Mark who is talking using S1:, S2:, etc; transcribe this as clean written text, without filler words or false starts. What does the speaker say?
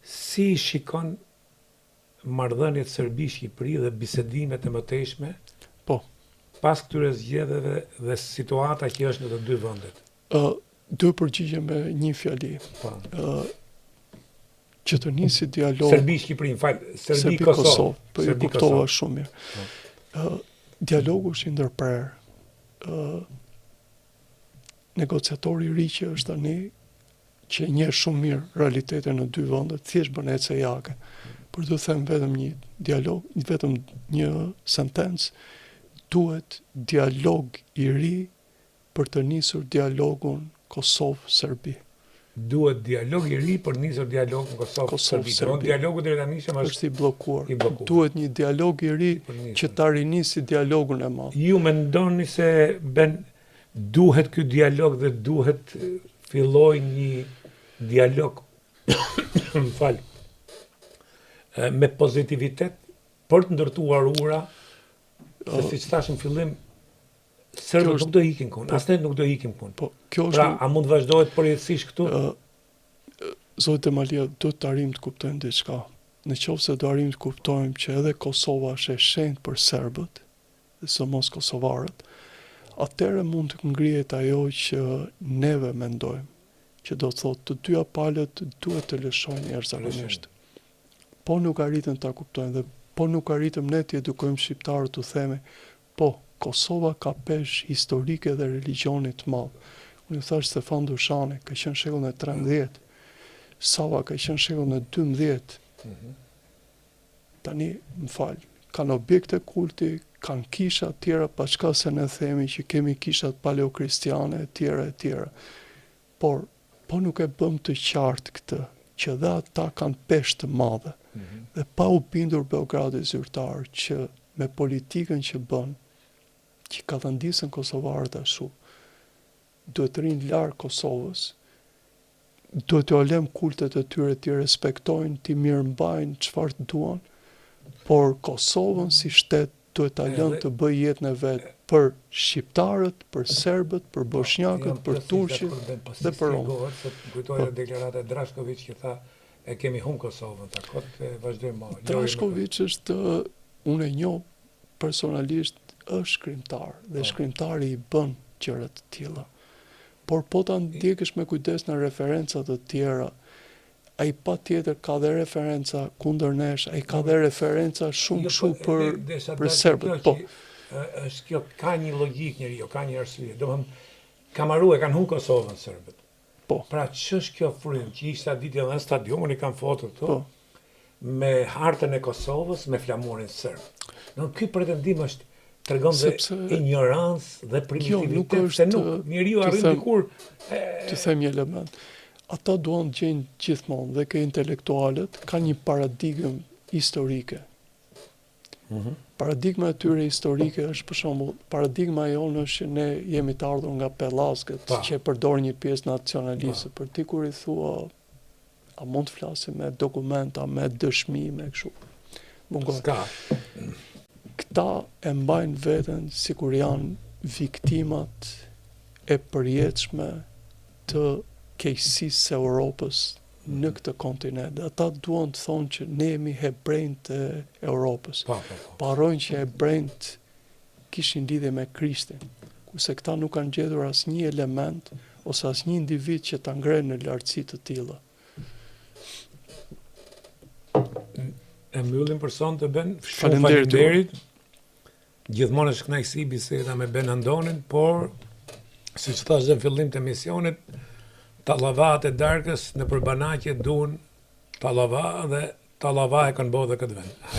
S1: si shikon marrëdhëniet Serbi-Shqipëri dhe bisedimet e mëtejshme
S2: Po.
S1: pas këtyre zgjedhjeve dhe situata që është në të dy vendet?
S2: Do përgjigje me një fjali.
S1: Po.
S2: Që të nisi dialog
S1: Serbi-Shqipëri, Serbi-Kosovë.
S2: Po e kuptova shumë mirë. Dialogu është i ndërprer. Negociatori i ri që është tani, që njeh shumë mirë realitetin në dy vendet, thjesht bën ecë jake. Por do them vetëm një dialog, vetëm një sentencë, duhet dialog i ri për të nisur dialogun Kosovë-Serbi.
S1: Duhet dialog i ri për nisur dialog në Kosovë-Serbi. Dialogu deri tani
S2: është i bllokuar. Duhet një dialog i ri që ta rinisi dialogun e madh.
S1: Ju mendoni se duhet ky dialog dhe duhet filloj një dialog me pozitivitet për të ndërtuar ura, se siç thash në fillim, serbët nuk do ikin kun, asnjë nuk do ikim kun.
S2: Po, kjo është.
S1: Pra, a mund të vazhdohet përjetësisht këtu?
S2: Zotë Malia, do të arrim të kuptojmë diçka. Në qoftë se do arrim të kuptojmë që edhe Kosova është e shenjtë për serbët, dhe së mos kosovarët, atëherë mund të ngrihet ajo që neve mendojmë, që do të thotë të dyja palët duhet të lëshojnë jashtëzakonisht. Po nuk arritëm ta kuptojmë dhe po nuk arritëm ne të edukojmë shqiptarët të themi, po Kosova ka peshë historike dhe religioni të madh. Unë thash Stefan Dushani ka qenë shekullin e 13, Sava ka qenë shekullin e 12. Tani, më fal, kanë objekte kulti, kanë kisha tjera, pa çka se ne themi që kemi kishat paleokristiane e tjera. Por, po nuk e bëm të qartë këtë, që dhe ata kanë peshë të madhe. Dhe pa u bindur Beogradi zyrtar që me politikën që bën, që ka të ndisën kosovarët ashtu, duhet të rinë larg Kosovës, duhet të lëm kultet e tyre të respektojnë, të mirëmbajnë çfarë të duan, por Kosovën si shtet duhet ta lënë të bëjë jetën e vet për shqiptarët, për serbët, për bosnjakët, për turqit dhe për romë.
S1: Kujtoja deklarata e Drašković që tha e kemi humbur Kosovën, takot vazhdojmë më.
S2: Drašković është, unë e njoh personalisht, është shkrimtar dhe shkrimtari i bën gjëra të tilla. Por po ta ndjekësh me kujdes në referenca të tjera, ai patjetër ka dhe referenca kundër nesh, ai ka dhe referenca shumë për serbët. Po.
S1: Është kjo ka një logjik njeriu, ka një arsye. Domethënë Kamaru e kanë humbur Kosovën serbët.
S2: Po.
S1: Pra ç'është kjo frym që ishte atë ditë në stadionin, i kanë foto këtu.
S2: Po.
S1: Me hartën e Kosovës me flamurin serb. Në ky pretendim është tregon dhe ignorancë dhe primitivitet, se nuk njeriu arrin dikur.
S2: Të them një element. Ata duan të gjejnë gjithmonë dhe ke intelektualët kanë një paradigmë historike. Paradigma e tyre historike është për shembull, paradigma jonë është që ne jemi të ardhur nga Pellazgët, që e përdor një pjesë nacionaliste, për ti kur i thua a mund të flasim me dokumenta, me dëshmi, me kështu.
S1: Ska.
S2: Këta e mbajnë veten sikur janë viktimat e përjetshme të keqësisë së Europës në këtë kontinent. Ata duan të thonë që ne jemi hebrejt e Europës. Parojnë që hebrejt kishin lidhje me Krishtin, kurse këta nuk kanë gjetur asnjë element ose asnjë individ që ta ngrenë në lartësi të tilla.
S1: E mbyllim për sonte Ben. Faleminderit. Gjithmonë është kënaqësi biseda me Ben Andonin, por siç thash në fillim të emisionit, tallavat e darkës në përbanaqe duan tallava dhe tallava e kanë bodhë këtë vend.